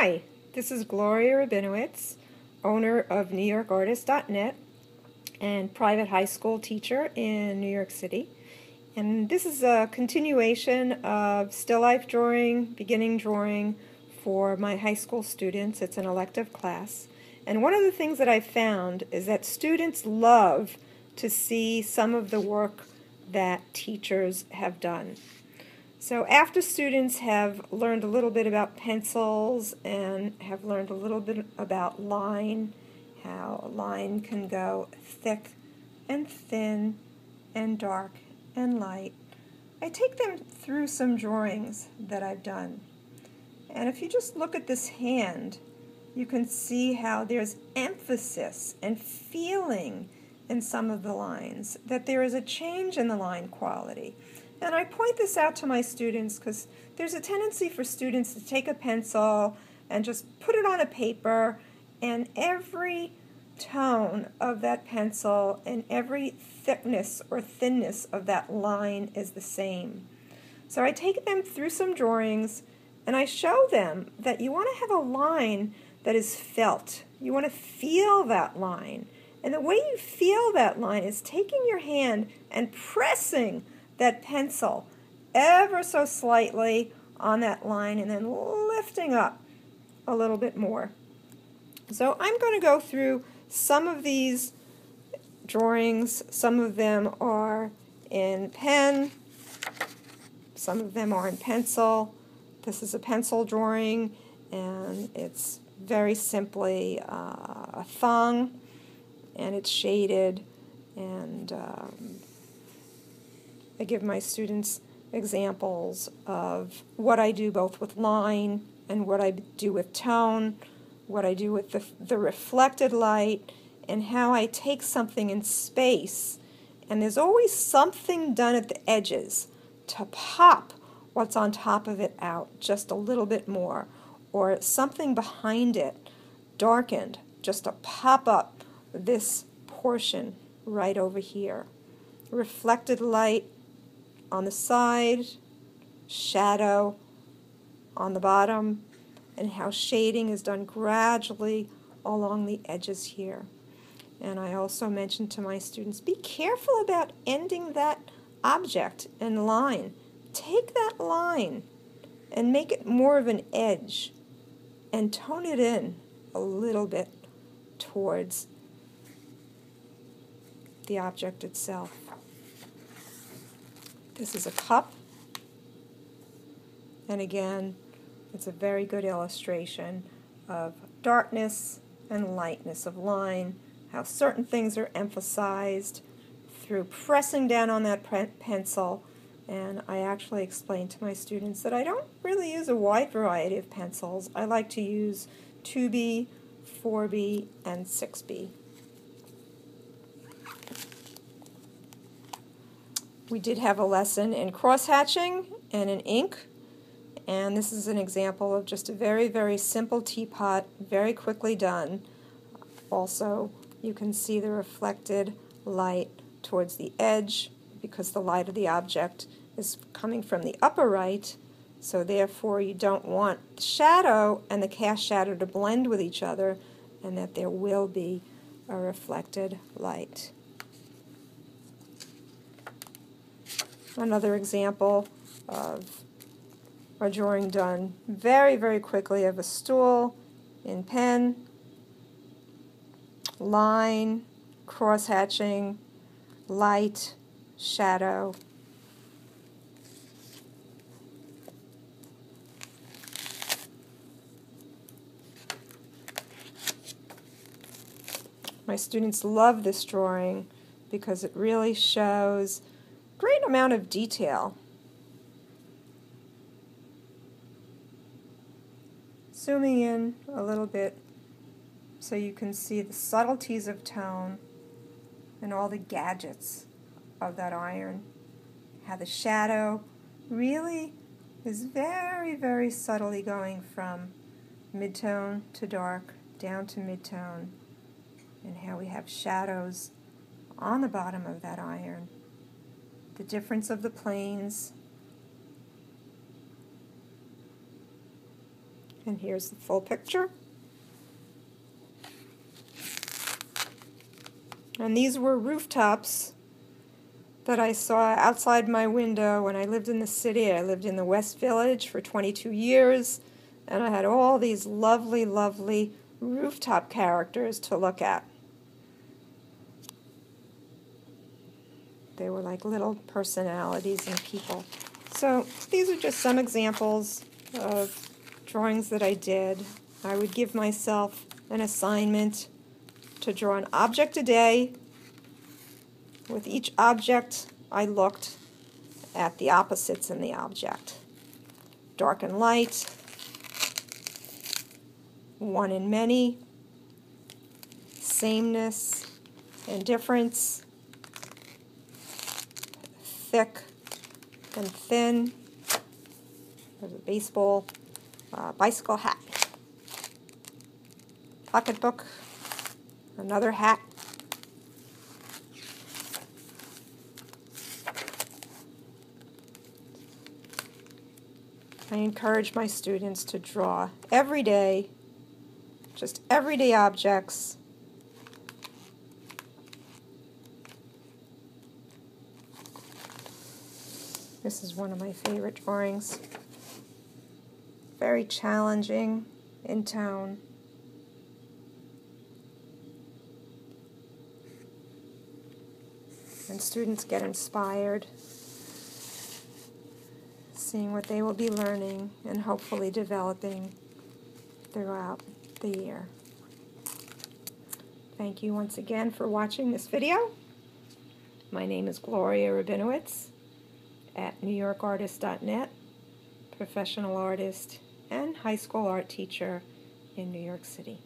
Hi, this is Gloria Rabinowitz, owner of NewYorkArtist.net and private high school teacher in New York City. And this is a continuation of still life drawing, beginning drawing for my high school students. It's an elective class. And one of the things that I found is that students love to see some of the work that teachers have done. So after students have learned a little bit about pencils and have learned a little bit about line, how a line can go thick and thin and dark and light, I take them through some drawings that I've done. And if you just look at this hand, you can see how there's emphasis and feeling in some of the lines, that there is a change in the line quality. And I point this out to my students because there's a tendency for students to take a pencil and just put it on a paper, and every tone of that pencil and every thickness or thinness of that line is the same. So I take them through some drawings and I show them that you want to have a line that is felt. You want to feel that line. And the way you feel that line is taking your hand and pressing that pencil ever so slightly on that line and then lifting up a little bit more. So I'm going to go through some of these drawings. Some of them are in pen, some of them are in pencil. This is a pencil drawing and it's very simply a thong, and it's shaded, and I give my students examples of what I do both with line and what I do with tone, what I do with the reflected light, and how I take something in space. And there's always something done at the edges to pop what's on top of it out just a little bit more, or something behind it darkened just to pop up this portion right over here. Reflected light on the side, shadow on the bottom, and how shading is done gradually along the edges here. And I also mentioned to my students, be careful about ending that object and line. Take that line and make it more of an edge and tone it in a little bit towards the object itself. This is a cup, and again, it's a very good illustration of darkness and lightness of line, how certain things are emphasized through pressing down on that pencil. And I actually explain to my students that I don't really use a wide variety of pencils. I like to use 2B, 4B, and 6B. We did have a lesson in cross-hatching and in ink, and this is an example of just a very, very simple teapot, very quickly done. Also, you can see the reflected light towards the edge because the light of the object is coming from the upper right, so therefore you don't want the shadow and the cast shadow to blend with each other, and that there will be a reflected light. Another example of a drawing done very, very quickly of a stool in pen, line, cross-hatching, light, shadow. My students love this drawing because it really shows great amount of detail. Zooming in a little bit so you can see the subtleties of tone and all the gadgets of that iron. How the shadow really is very, very subtly going from mid-tone to dark, down to mid-tone, and how we have shadows on the bottom of that iron. The difference of the planes, And here's the full picture. And these were rooftops that I saw outside my window when I lived in the city. I lived in the West Village for 22 years, and I had all these lovely, lovely rooftop characters to look at. They were like little personalities and people. So these are just some examples of drawings that I did. I would give myself an assignment to draw an object a day. With each object, I looked at the opposites in the object. Dark and light, one and many, sameness and difference, thick and thin. There's a baseball, bicycle hat, pocketbook, another hat, I encourage my students to draw every day, just everyday objects. This is one of my favorite drawings. Very challenging in tone. And students get inspired, seeing what they will be learning and hopefully developing throughout the year. Thank you once again for watching this video. My name is Gloria Rabinowitz at NewYorkArtist.net, professional artist and high school art teacher in New York City.